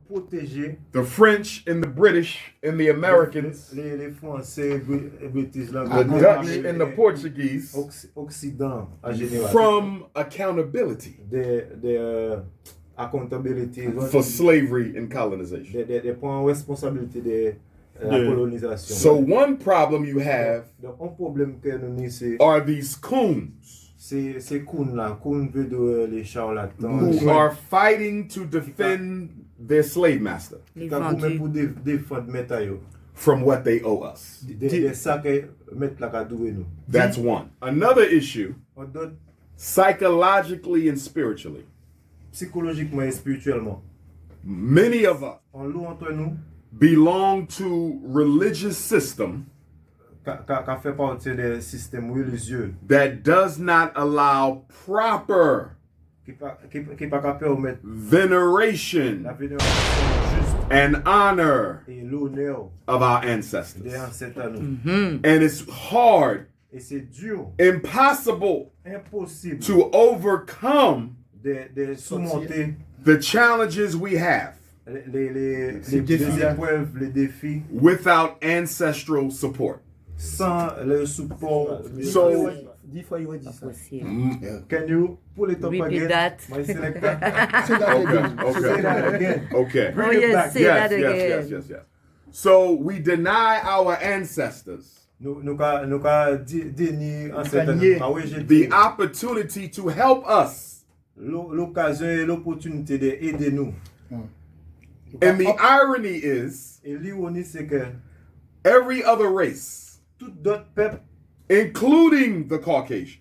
protéger the French and the British and the Americans, les Français, British, the Dutch and the Portuguese Occident en général from accountability des accountability for slavery and colonization. des points responsabilité de la colonisation. So one problem you have Donc un problème que nous avons c'est are these coons ces coons là, coons veut dire les charlatans who are fighting to defend their slave master qui ont pour défendre méta yo from what they owe us. des ça que mettre la cadoué nous. That's one. Another issue, On donne psychologically and spiritually. psychologiquement et spirituellement. Many of us On loue entre nous belong to religious system qu'a fait partie des systèmes religieux that does not allow proper qui pas qu'à permettre veneration la vénération juste and honor et l'honneur of our des ancestors. ancêtres à nous. And it's hard, Et c'est dur, impossible impossible to overcome de surmonter the challenges we have les épreuves, les défis without ancestral support. sans le support. So, 10 fois il aurait dit ça. Can you pull it up Repeat again? that. My selector. Say that again. Say that okay, again. okay. Oh, Bring it yes, back. say Yes, that again. yes. So we deny our ancestors Nous ka déni ancêtres, nier ka rejeter the opportunity to help us. l'occasion et l'opportunité d'aider nous. And the irony is, Et l'ironie c'est que every other race, tout d'autres peuples, including the Caucasian,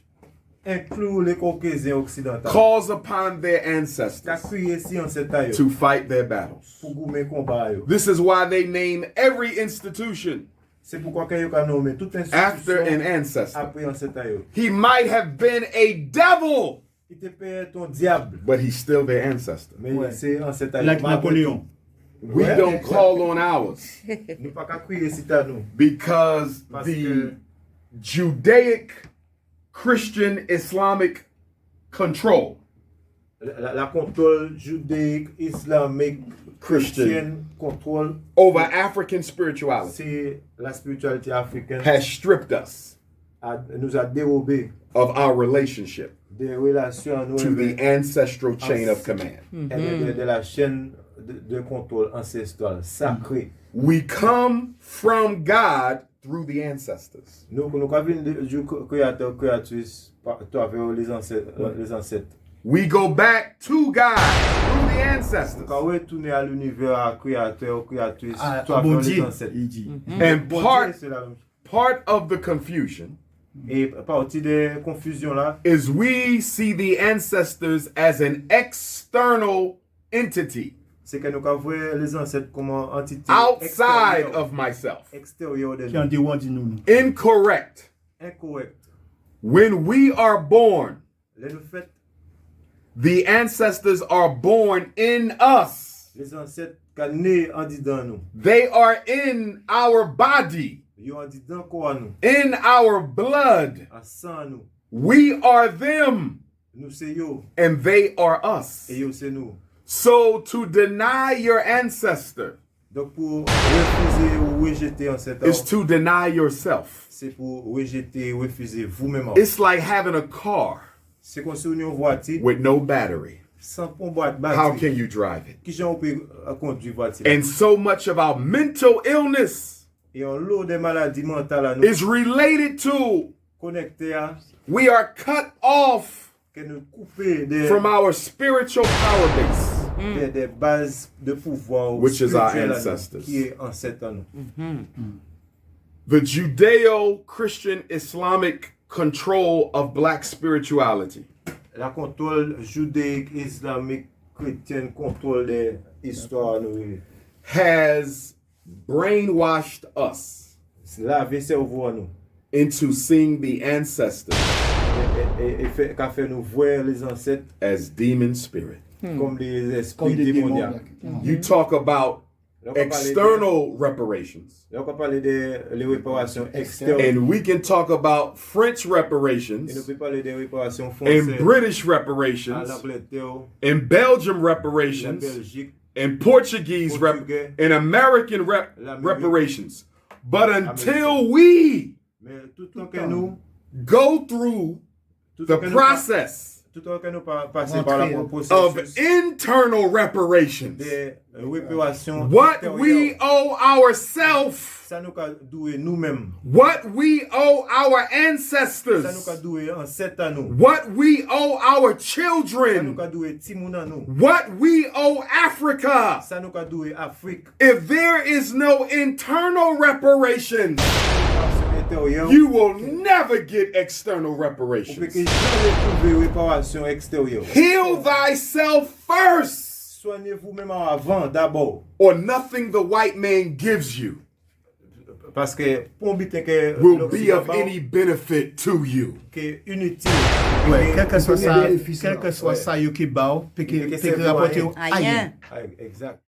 inclus les Caucasiens occidentaux, calls upon their qui a ancestors crié si ancêtres to fight their battles. pour goumer combat yo. This is why they name every institution C'est pourquoi que yo ka nommé toute after an institution ancestor. après ancêtres yo. He might have been a devil, Il te paye ton diable, but he's still their ancestor. mais c'est ancêtres yo. Like Napoléon. We Ouais. don't call on ours Nous pas qu'à crier si t'as nous. because Parce the que Judaic, Christian, Islamic control la contrôle judaïque, islamique, Christian chrétienne, contrôle, over African spirituality c'est la spiritualité africaine has stripped us nous a dérobé of our relationship des relations nous to the ancestral chain of command. de la chaîne de contrôle ancestral sacré. We come from God through the ancestors. Nous venons du créateur, créatrice, par travers les ancêtres. We go back to God through the ancestors. Quand on retourne à l'univers, à créateur, créatrice, Ah, travers bon les Dieu, ancêtres. il dit. And Bon part, Dieu, c'est la même chose. part of the confusion Et partie des confusions là, is we see the ancestors as an external entity c'est que nous voyons les ancêtres comme entité outside of myself. extérieure de Qui en nous. déroule dit nous. Incorrect. Incorrect. When we are born, Le fait, the ancestors are born in us. les ancêtres qui sont nés en dedans nous. They are in our body, Ils ont dedans quoi nous, in our blood. en sang nous. We are them, Nous c'est yo, and they are us. et yo c'est nous. So to deny your ancestor Donc pour refuser ou rejeter ancêtre, is to deny yourself. c'est pour rejeter, refuser vous-même. It's like having a car C'est comme si on a une voiture with no battery. sans boîte How batterie. can you drive it? Qui j'en peut conduire voiture. And so much of our mental illness Et on lot des maladies mentales à nous is related to connecter à we are cut off que nous couper from our spiritual power base, des bases de pouvoir which is our spirituel à nous, ancestors. qui est ancêtre à nous. The Judeo-Christian Islamic control of black spirituality La contrôle judaïque, islamique, chrétienne, contrôle des histoires nous. has brainwashed us Laver cerveau à nous. into seeing the ancestors Et qu'a fait nous voir les ancêtres as demon spirit. comme des Comme esprits des démons. démoniaques. You talk about external reparations, Là, on peut parler des réparations externes. and we can talk about French Et nous reparations, pouvons parler des réparations and françaises British à reparations, l'Angleterre, and Belgium la reparations, Belgique, and Portuguese and American reparations. But until we Mais tout le temps que nous go through the process tout le temps que nous passons par la of processus internal reparations, de réparation what we owe ourselves, ça nous ka doué nous-mêmes, what we owe our ça nous ancestors, ka doué ancêtre à nous, what we owe our ça nous children, ka doué timoun à nous, what we owe Africa. ça nous ka doué Afrique. If there is no internal reparations, Intérieur, you will never get external on peut reparations. que jamais trouver réparation extérieure. Heal thyself first, Soignez vous-même avant d'abord, or nothing the white man gives you parce que pour but que will be of any benefit to you. que inutile. Ouais, quel que soit ça, yo qui bao, puis qui rapporte Aïe. aïe. Exact.